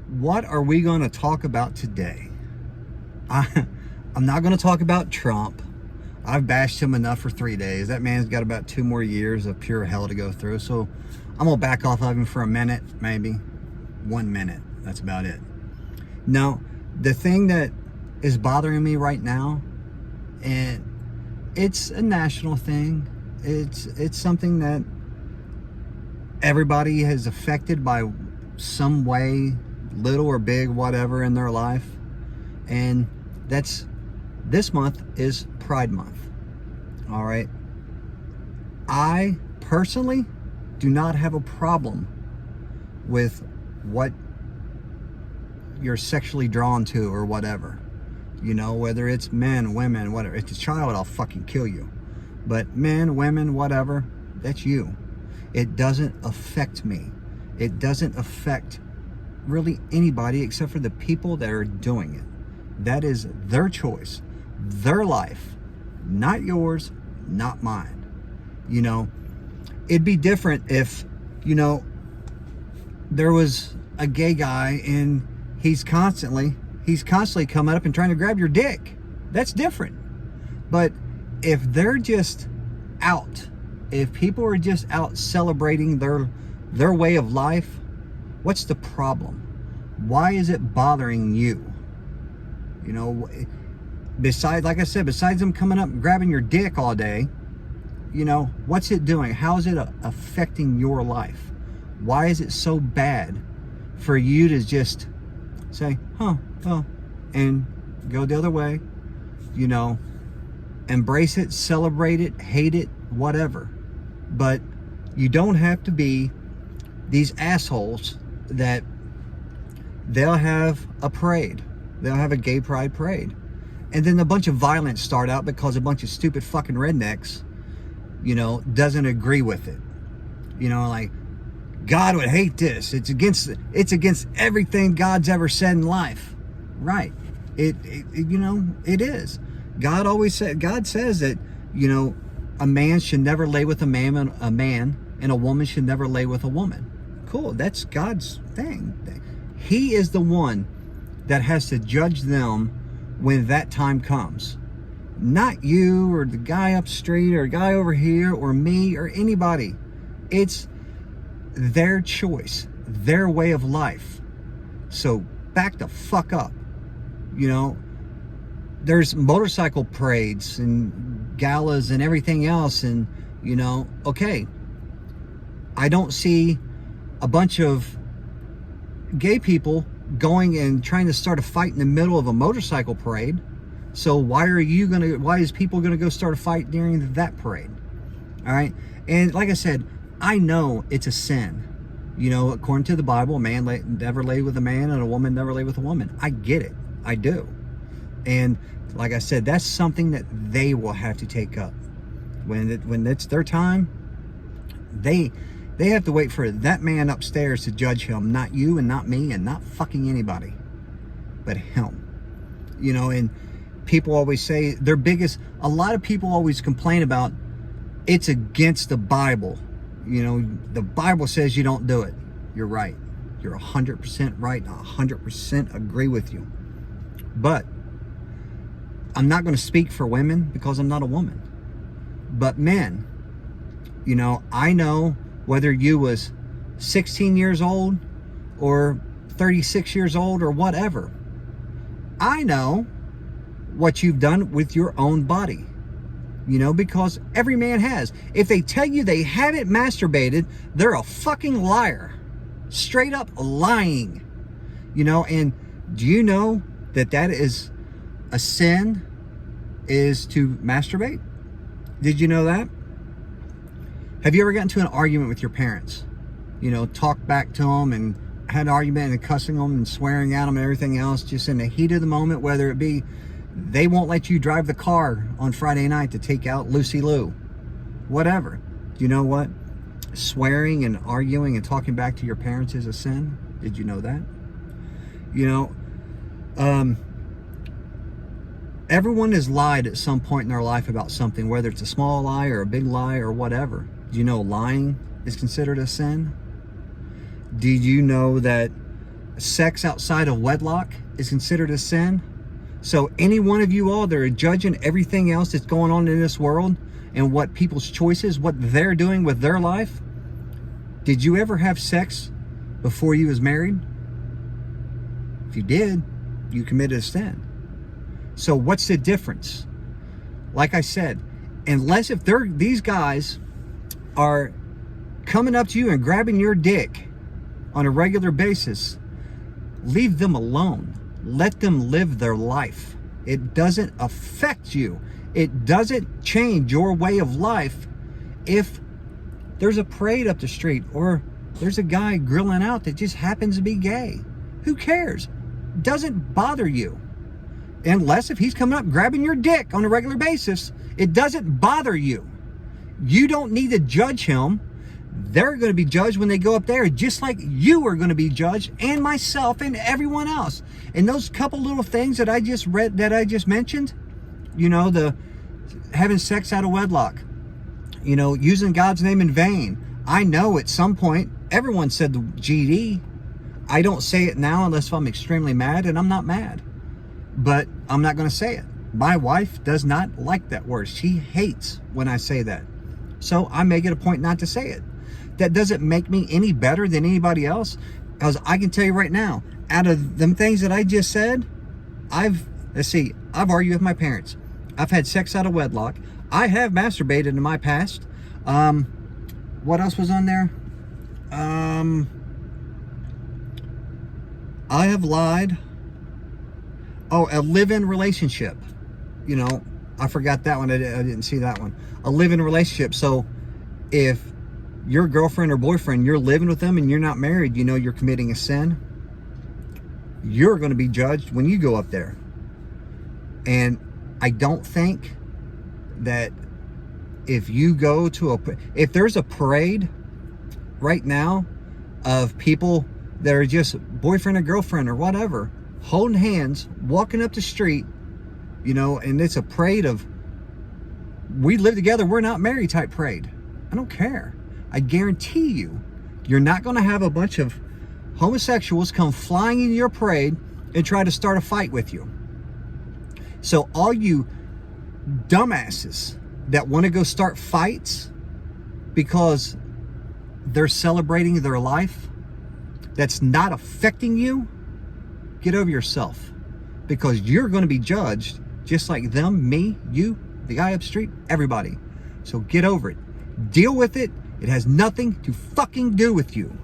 What are we going to talk about today? I'm not going to talk about Trump. I've bashed him enough for 3 days. That man's got about 2 more years of pure hell to go through. So I'm going to back off of him for a minute, maybe 1 minute. That's about it. Now, the thing that is bothering me right now, and it's a national thing. It's something that everybody is affected by some way, little or big, whatever, in their life. And this month is Pride Month. All right. I personally do not have a problem with what you're sexually drawn to or whatever. You know, whether it's men, women, whatever. If it's a child, I'll fucking kill you. But men, women, whatever, that's you. It doesn't affect me. It doesn't affect really anybody except for the people that are doing it. That is their choice, their life, not yours, not mine. You know, it'd be different if, you know, there was a gay guy and he's constantly coming up and trying to grab your dick. That's different. But if they're just out, if people are just out celebrating their way of life, what's the problem? Why is it bothering you? You know, besides, like I said, besides them coming up and grabbing your dick all day, you know, what's it doing? How is it affecting your life? Why is it so bad for you to just say, oh, and go the other way? You know, embrace it, celebrate it, hate it, whatever. But you don't have to be these assholes that they'll have a parade. They'll have a gay pride parade. And then a bunch of violence start out because a bunch of stupid fucking rednecks, you know, doesn't agree with it. You know, like, God would hate this. It's against everything God's ever said in life. Right. It you know, it is. God says that, you know, a man should never lay with a man, and a woman should never lay with a woman. Cool. That's God's thing. He is the one that has to judge them when that time comes. Not you or the guy up street or the guy over here or me or anybody. It's their choice, their way of life. So back the fuck up. You know, there's motorcycle parades and galas and everything else, and, you know, okay, I don't see a bunch of gay people going and trying to start a fight in the middle of a motorcycle parade. So why is people gonna go start a fight during that parade? All right. And like I said, I know it's a sin. You know, according to the Bible, a man never lay with a man and a woman never lay with a woman. I get it. I do. And like I said, that's something that they will have to take up. When it's their time, they have to wait for that man upstairs to judge him, not you and not me and not fucking anybody, but him. You know, and people always say a lot of people always complain about it's against the Bible. You know, the Bible says you don't do it. You're right. You're 100% right. 100% agree with you. But I'm not going to speak for women because I'm not a woman. But men, you know, I know whether you was 16 years old or 36 years old or whatever. I know what you've done with your own body. You know, because every man has. If they tell you they haven't masturbated, they're a fucking liar. Straight up lying. You know, and do you know that is a sin, is to masturbate? Did you know that? Have you ever gotten into an argument with your parents? You know, talked back to them and had an argument and cussing them and swearing at them and everything else, just in the heat of the moment, whether it be they won't let you drive the car on Friday night to take out Lucy Lou. Whatever. Do you know what? Swearing and arguing and talking back to your parents is a sin? Did you know that? You know, everyone has lied at some point in their life about something, whether it's a small lie or a big lie or whatever. Do you know lying is considered a sin? Did you know that sex outside of wedlock is considered a sin. So any one of you all that are judging everything else that's going on in this world and what people's choices, what they're doing with their life, did you ever have sex before you was married? If you did, you committed a sin. So what's the difference? Like I said, unless if these guys are coming up to you and grabbing your dick on a regular basis, leave them alone. Let them live their life. It doesn't affect you. It doesn't change your way of life if there's a parade up the street or there's a guy grilling out that just happens to be gay. Who cares? Doesn't bother you. Unless if he's coming up grabbing your dick on a regular basis, it doesn't bother you. You don't need to judge him. They're going to be judged when they go up there, just like you are going to be judged, and myself and everyone else. And those couple little things that I just read, that I just mentioned, you know, the having sex out of wedlock, you know, using God's name in vain. I know at some point everyone said the GD. I don't say it now unless I'm extremely mad, and I'm not mad. But I'm not going to say it. My wife does not like that word. She hates when I say that. So I make it a point not to say it. That doesn't make me any better than anybody else. Because I can tell you right now, out of them things that I just said, I've argued with my parents. I've had sex out of wedlock. I have masturbated in my past. What else was on there? I have lied. Oh, a live-in relationship. You know, I forgot that one. I didn't see that one. A live-in relationship. So if your girlfriend or boyfriend, you're living with them and you're not married, you know you're committing a sin. You're going to be judged when you go up there. And I don't think that if you go to if there's a parade right now of people that are just boyfriend or girlfriend or whatever, holding hands, walking up the street, you know, and it's a parade of we live together, we're not married type parade. I don't care. I guarantee you, you're not going to have a bunch of homosexuals come flying in your parade and try to start a fight with you. So all you dumbasses that want to go start fights because they're celebrating their life that's not affecting you, get over yourself, because you're going to be judged just like them, me, you, the guy up the street, everybody. So get over it. Deal with it. It has nothing to fucking do with you.